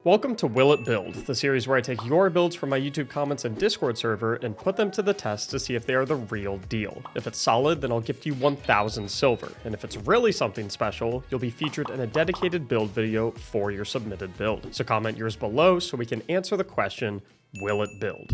Welcome to Will It Build, the series where I take your builds from my YouTube comments and Discord server and put them to the test to see if they are the real deal. If it's solid, then I'll gift you 1,000 silver, and if it's really something special, you'll be featured in a dedicated build video for your submitted build. So comment yours below so we can answer the question, will it build?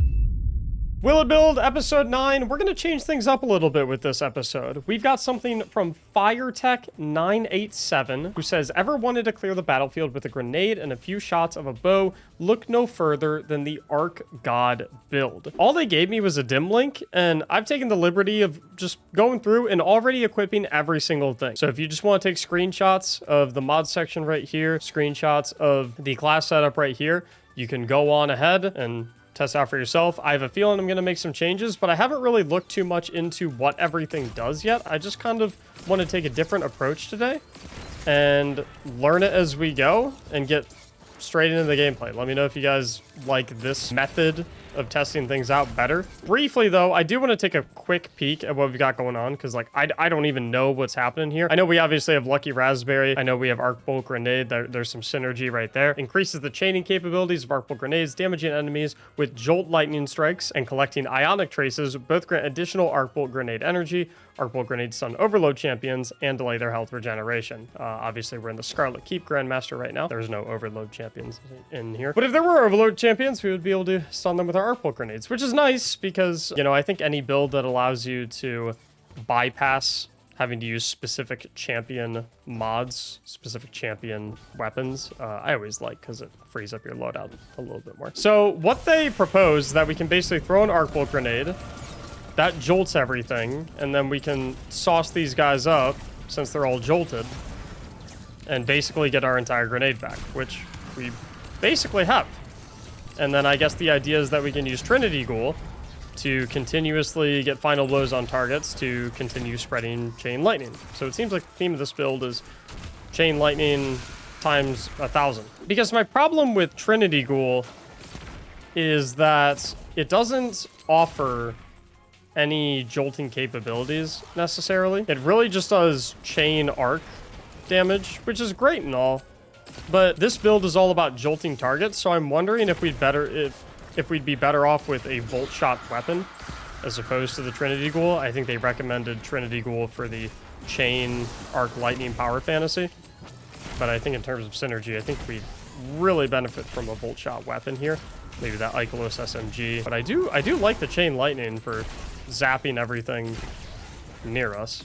Will It Build, episode 9. We're going to change things up a little bit with this episode. We've got something from FireTech987, who says, ever wanted to clear the battlefield with a grenade and a few shots of a bow? Look no further than the Arc God build. All they gave me was a dim link, and I've taken the liberty of just going through and already equipping every single thing. So if you just want to take screenshots of the mod section right here, screenshots of the class setup right here, you can go on ahead and test out for yourself. I have a feeling I'm going to make some changes, but I haven't really looked too much into what everything does yet. I just kind of want to take a different approach today and learn it as we go and get straight into the gameplay. Let me know if you guys like this method of testing things out better. Briefly though, I do want to take a quick peek at what we've got going on, because like I don't even know what's happening here. I know we obviously have Lucky Raspberry. I know we have Arc Bolt Grenade. There's some synergy right there. Increases the chaining capabilities of Arc Bolt Grenades, damaging enemies with Jolt Lightning Strikes and collecting Ionic Traces. Both grant additional Arc Bolt Grenade energy. Arc Bolt Grenade stun Overload champions and delay their health regeneration. Obviously, we're in the Scarlet Keep Grandmaster right now. There's no Overload champions in here. But if there were Overload champions, we would be able to stun them with our Arc Bolt Grenades, which is nice because, you know, I think any build that allows you to bypass having to use specific champion mods, specific champion weapons, I always like, because it frees up your loadout a little bit more. So what they propose that we can basically throw an Arc Bolt Grenade, that jolts everything, and then we can sauce these guys up, since they're all jolted, and basically get our entire grenade back, which we basically have. And then I guess the idea is that we can use Trinity Ghoul to continuously get final blows on targets to continue spreading Chain Lightning. So it seems like the theme of this build is Chain Lightning times 1,000. Because my problem with Trinity Ghoul is that it doesn't offer any jolting capabilities necessarily. It really just does chain arc damage, which is great and all, but this build is all about jolting targets, so I'm wondering if we'd be better off with a Volt Shot weapon as opposed to the Trinity Ghoul. I think they recommended Trinity Ghoul for the chain arc lightning power fantasy, but I think in terms of synergy, I think we'd really benefit from a Volt Shot weapon here. Maybe that Icolos SMG, but I do like the chain lightning for zapping everything near us.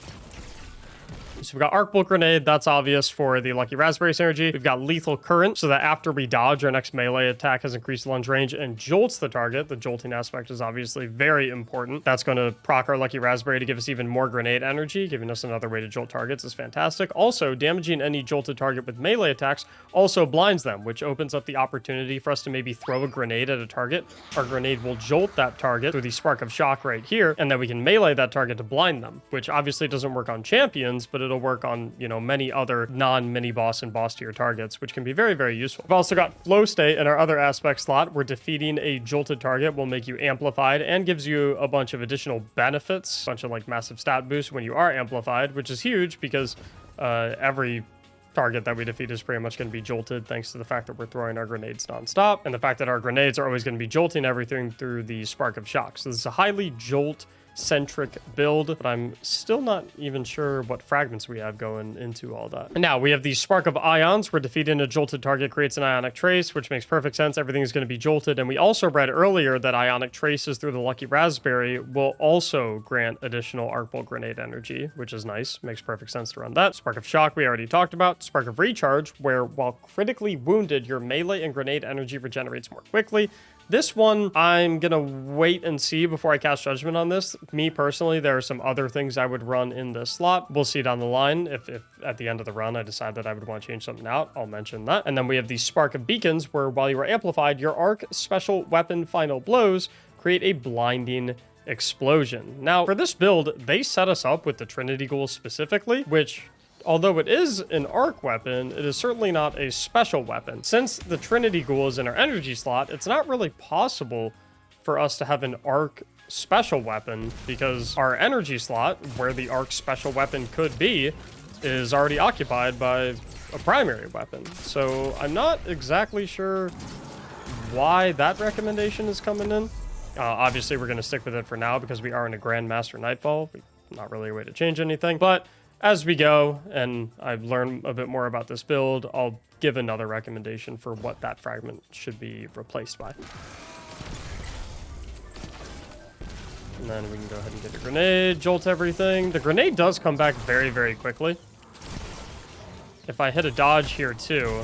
So we've got Arc Bolt Grenade, that's obvious for the Lucky Raspberry synergy. We've got Lethal Current, so that after we dodge, our next melee attack has increased lunge range and jolts the target. The jolting aspect is obviously very important. That's going to proc our Lucky Raspberry to give us even more grenade energy, giving us another way to jolt targets is fantastic. Also, damaging any jolted target with melee attacks also blinds them, which opens up the opportunity for us to maybe throw a grenade at a target. Our grenade will jolt that target through the Spark of Shock right here, and then we can melee that target to blind them, which obviously doesn't work on champions, but it'll work on, you know, many other non-mini boss and boss tier targets, which can be very, very useful. We've also got Flow State in our other aspect slot, where defeating a jolted target will make you amplified and gives you a bunch of additional benefits, a bunch of like massive stat boosts when you are amplified, which is huge because every target that we defeat is pretty much going to be jolted, thanks to the fact that we're throwing our grenades non-stop, and the fact that our grenades are always going to be jolting everything through the Spark of Shock. So this is a highly jolt-centric build, but I'm still not even sure what fragments we have going into all that. And now we have the Spark of Ions, where defeating a jolted target creates an Ionic Trace, which makes perfect sense. Everything is going to be jolted, and we also read earlier that Ionic Traces through the Lucky Raspberry will also grant additional Arc Bolt Grenade energy, which is nice. Makes perfect sense to run that. Spark of Shock we already talked about. Spark of Recharge, where while critically wounded, your melee and grenade energy regenerates more quickly. This one, I'm going to wait and see before I cast judgment on this. Me personally, there are some other things I would run in this slot. We'll see down the line. If at the end of the run I decide that I would want to change something out, I'll mention that. And then we have the Spark of Beacons, where while you are amplified, your arc special weapon final blows create a blinding explosion. Now, for this build, they set us up with the Trinity Ghoul specifically, which, although it is an arc weapon, it is certainly not a special weapon. Since the Trinity Ghoul is in our energy slot, it's not really possible for us to have an arc special weapon, because our energy slot, where the arc special weapon could be, is already occupied by a primary weapon. So I'm not exactly sure why that recommendation is coming in. Obviously, we're going to stick with it for now because we are in a Grandmaster Nightfall. Not really a way to change anything. But as we go and I learn a bit more about this build, I'll give another recommendation for what that fragment should be replaced by. And then we can go ahead and get a grenade, jolt everything. The grenade does come back very, very quickly. If I hit a dodge here too.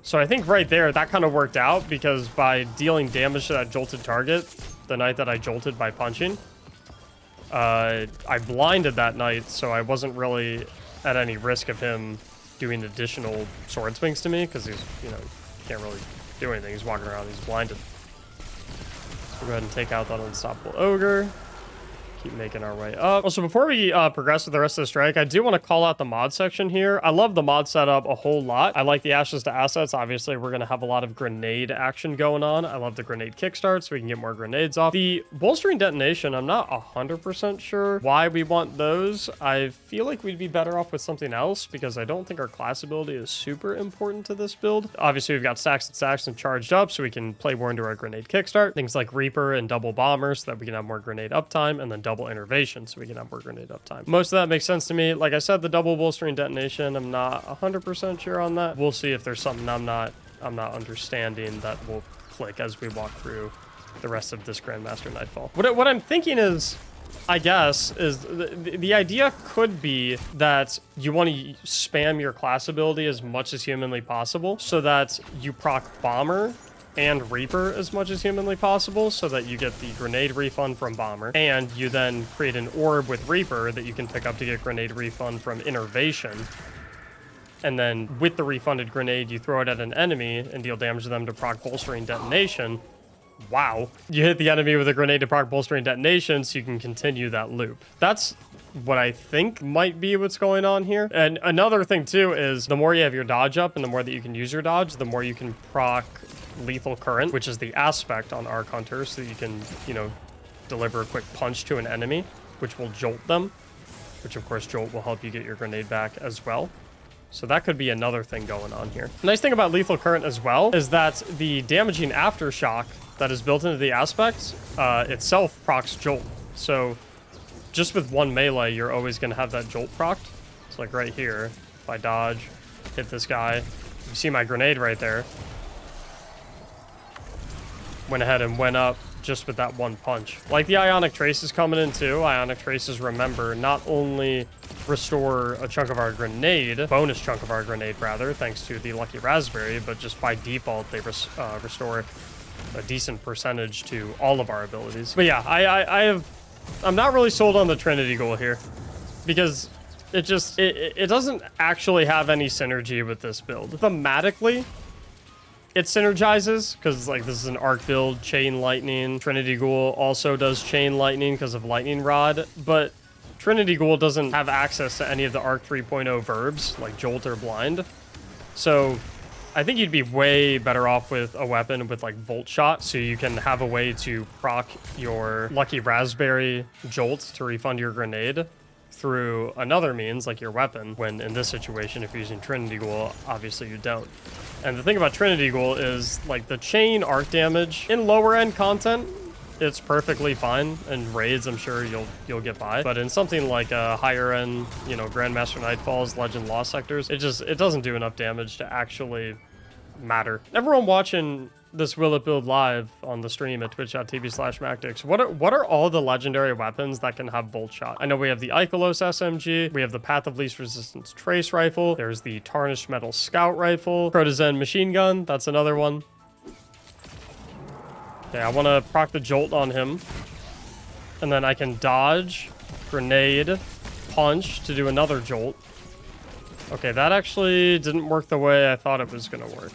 So I think right there, that kind of worked out because by dealing damage to that jolted target, the knight that I jolted by punching, I blinded that knight, so I wasn't really at any risk of him doing additional sword swings to me because he's, you know, can't really do anything. He's walking around, he's blinded. We'll go ahead and take out that unstoppable ogre. Keep making our way up. Also, before we progress with the rest of the strike, I do want to call out the mod section here. I love the mod setup a whole lot. I like the ashes to assets. Obviously, we're going to have a lot of grenade action going on. I love the grenade kickstart so we can get more grenades off. The bolstering detonation, I'm not 100% sure why we want those. I feel like we'd be better off with something else because I don't think our class ability is super important to this build. Obviously, we've got stacks and charged up so we can play more into our grenade kickstart. Things like Reaper and double bomber so that we can have more grenade uptime, and then double innervation so we can have more grenade uptime. Most of that makes sense to me. Like I said, the double bolstering detonation, I'm not 100% sure on that. We'll see if there's something I'm not understanding that will click as we walk through the rest of this Grandmaster Nightfall. What I'm thinking is, I guess, is the idea could be that you want to spam your class ability as much as humanly possible so that you proc Bomber and Reaper as much as humanly possible so that you get the grenade refund from Bomber, and you then create an orb with Reaper that you can pick up to get grenade refund from Innervation. And then with the refunded grenade, you throw it at an enemy and deal damage to them to proc bolstering detonation. Wow. You hit the enemy with a grenade to proc bolstering detonation so you can continue that loop. That's what I think might be what's going on here. And another thing too is the more you have your dodge up and the more that you can use your dodge, the more you can proc lethal current, which is the aspect on Arc Hunter, so that you can, you know, deliver a quick punch to an enemy, which will jolt them, which of course jolt will help you get your grenade back as well. So that could be another thing going on here. The nice thing about lethal current as well is that the damaging aftershock that is built into the aspect itself procs jolt. So just with one melee, you're always going to have that jolt procced. It's like right here, if I dodge, hit this guy, you see my grenade right there. Went ahead and went up just with that one punch. Like the Ionic Traces coming in too. Ionic Traces, remember, not only restore a chunk of our grenade, bonus chunk of our grenade rather, thanks to the Lucky Raspberry, but just by default they restore a decent percentage to all of our abilities. But yeah, I'm not really sold on the Trinity Ghoul here because it doesn't actually have any synergy with this build. Thematically, it synergizes because like this is an arc build, chain lightning. Trinity Ghoul also does chain lightning because of lightning rod, but Trinity Ghoul doesn't have access to any of the arc 3.0 verbs like jolt or blind. So I think you'd be way better off with a weapon with like volt shot, so you can have a way to proc your Lucky Raspberry jolt to refund your grenade through another means like your weapon, when in this situation if you're using Trinity Ghoul, obviously you don't. And the thing about Trinity Ghoul is like the chain arc damage in lower end content, it's perfectly fine, and raids I'm sure you'll get by, but in something like a higher end, you know, Grandmaster Nightfalls, Legend Lost sectors, it doesn't do enough damage to actually matter. Everyone watching this Will It Build live on the stream at twitch.tv/Mactics, what are all the legendary weapons that can have bolt shot? I know we have the Ikelos SMG, we have the Path of Least Resistance Trace Rifle, there's the Tarnished Metal Scout Rifle, Protozen Machine Gun, that's another one. Okay, I want to proc the jolt on him, and then I can dodge, grenade, punch to do another jolt. Okay, that actually didn't work the way I thought it was going to work.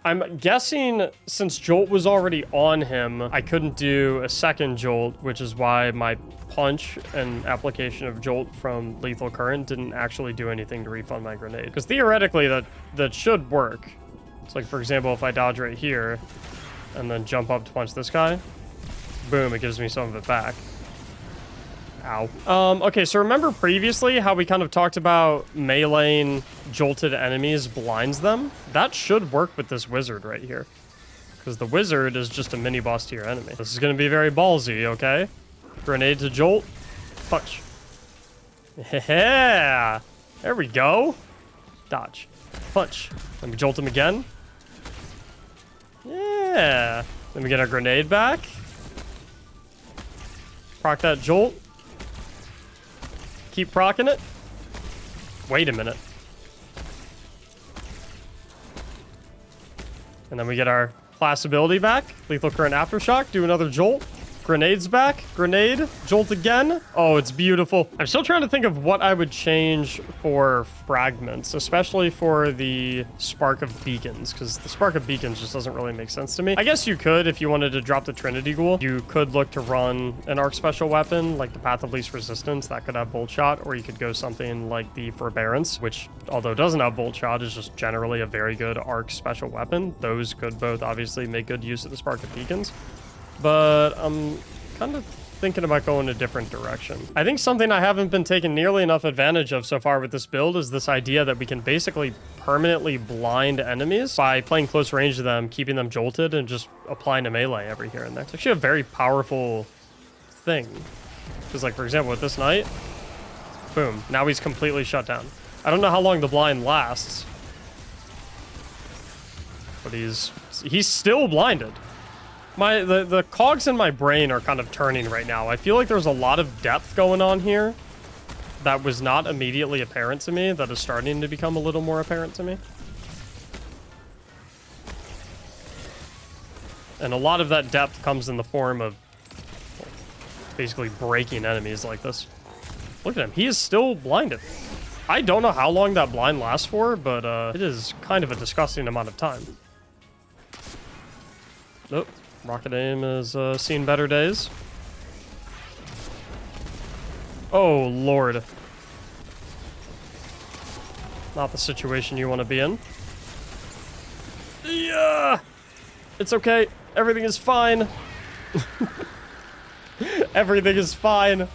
I'm guessing since jolt was already on him, I couldn't do a second jolt, which is why my punch and application of jolt from lethal current didn't actually do anything to refund my grenade. Because theoretically, that should work. It's like, for example, if I dodge right here and then jump up to punch this guy, boom, it gives me some of it back. Ow. Okay, so remember previously how we kind of talked about meleeing jolted enemies blinds them? That should work with this wizard right here. Because the wizard is just a mini boss to your enemy. This is going to be very ballsy, okay? Grenade to jolt. Punch. Yeah. There we go. Dodge. Punch. Let me jolt him again. Yeah. Let me get our grenade back. Proc that jolt. Keep procking it. Wait a minute. And then we get our class ability back. Lethal current aftershock. Do another jolt. Grenade's back. Grenade. Jolt again. Oh, it's beautiful. I'm still trying to think of what I would change for fragments, especially for the Spark of Beacons, because the Spark of Beacons just doesn't really make sense to me. I guess you could, if you wanted to drop the Trinity Ghoul, you could look to run an arc special weapon, like the Path of Least Resistance, that could have Bolt Shot, or you could go something like the Forbearance, which, although doesn't have Bolt Shot, is just generally a very good arc special weapon. Those could both obviously make good use of the Spark of Beacons. But I'm kind of thinking about going a different direction. I think something I haven't been taking nearly enough advantage of so far with this build is this idea that we can basically permanently blind enemies by playing close range to them, keeping them jolted, and just applying a melee every here and there. It's actually a very powerful thing. Because, like, for example, with this knight, boom, now he's completely shut down. I don't know how long the blind lasts, but he's still blinded. The cogs in my brain are kind of turning right now. I feel like there's a lot of depth going on here that was not immediately apparent to me, that is starting to become a little more apparent to me. And a lot of that depth comes in the form of basically breaking enemies like this. Look at him. He is still blinded. I don't know how long that blind lasts for, but it is kind of a disgusting amount of time. Nope. Rocket aim has seen better days. Oh, Lord. Not the situation you want to be in. Yeah! It's okay. Everything is fine. Everything is fine.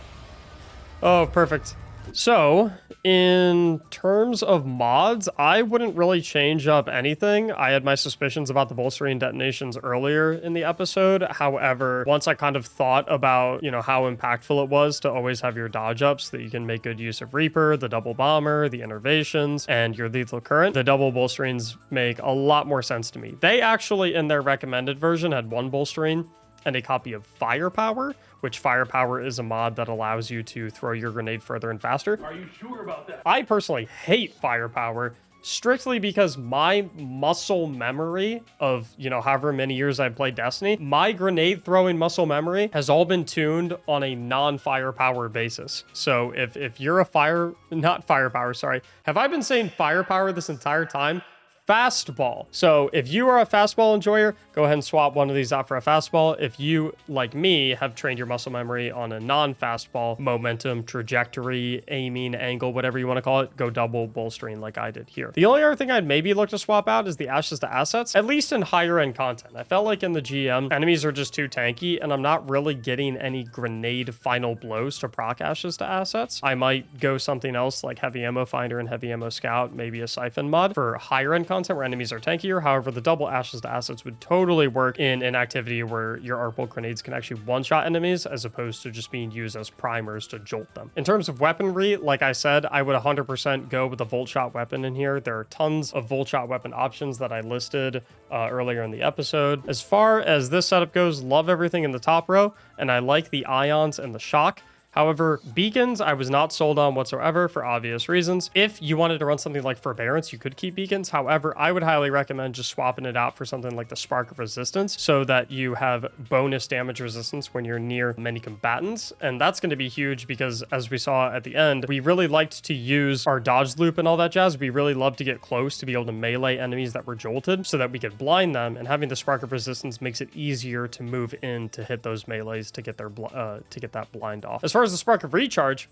Oh, perfect. So, in terms of mods, I wouldn't really change up anything. I had my suspicions about the bolstering detonations earlier in the episode. However, once I kind of thought about, you know, how impactful it was to always have your dodge up so that you can make good use of Reaper, the double bomber, the innervations, and your lethal current, the double bolsterings make a lot more sense to me. They actually, in their recommended version, had one bolstering and a copy of Firepower, which Firepower is a mod that allows you to throw your grenade further and faster. Are you sure about that? I personally hate Firepower strictly because my muscle memory of, you know, however many years I've played Destiny, my grenade throwing muscle memory has all been tuned on a non-firepower basis. So if you're a not firepower, sorry. Have I been saying firepower this entire time? Fastball. So if you are a fastball enjoyer, go ahead and swap one of these out for a fastball. If you, like me, have trained your muscle memory on a non-fastball, momentum, trajectory, aiming, angle, whatever you want to call it, go double bolstering like I did here. The only other thing I'd maybe look to swap out is the Ashes to Assets, at least in higher end content. I felt like in the GM, enemies are just too tanky, and I'm not really getting any grenade final blows to proc Ashes to Assets. I might go something else like Heavy Ammo Finder and Heavy Ammo Scout, maybe a Siphon mod for higher end content where enemies are tankier. However, the double Ashes to Assets would totally work in an activity where your arc bolt grenades can actually one-shot enemies as opposed to just being used as primers to jolt them. In terms of weaponry, like I said, I would 100% go with a Volt Shot weapon in here. There are tons of Volt Shot weapon options that I listed earlier in the episode. As far as this setup goes, love everything in the top row, and I like the ions and the shock. However, beacons, I was not sold on whatsoever for obvious reasons. If you wanted to run something like Forbearance, you could keep beacons. However, I would highly recommend just swapping it out for something like the Spark of Resistance so that you have bonus damage resistance when you're near many combatants. And that's going to be huge because, as we saw at the end, we really liked to use our dodge loop and all that jazz. We really love to get close to be able to melee enemies that were jolted so that we could blind them. And having the Spark of Resistance makes it easier to move in to hit those melees to get their to get that blind off. As far as the Spark of Recharge,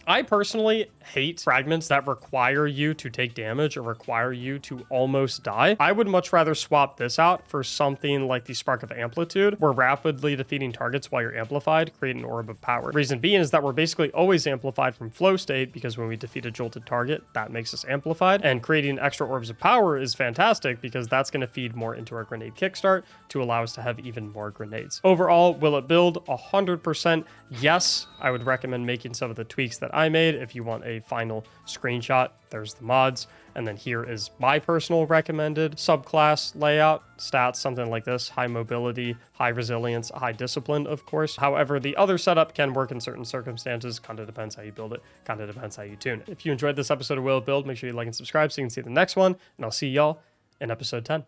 I personally hate fragments that require you to take damage or require you to almost die. I would much rather swap this out for something like the Spark of Amplitude, where rapidly defeating targets while you're amplified create an orb of power. Reason being is that we're basically always amplified from flow state, because when we defeat a jolted target, that makes us amplified, and creating extra orbs of power is fantastic because that's going to feed more into our grenade kickstart to allow us to have even more grenades. Overall, will it build? 100% yes. I would recommend making some of the tweaks that I made. If you want a final screenshot, there's the mods. And then here is my personal recommended subclass layout. Stats, something like this: high mobility, high resilience, high discipline, of course. However, the other setup can work in certain circumstances. Kind of depends how you build it. Kind of depends how you tune it. If you enjoyed this episode of Will It Build, make sure you like and subscribe so you can see the next one. And I'll see y'all in episode 10.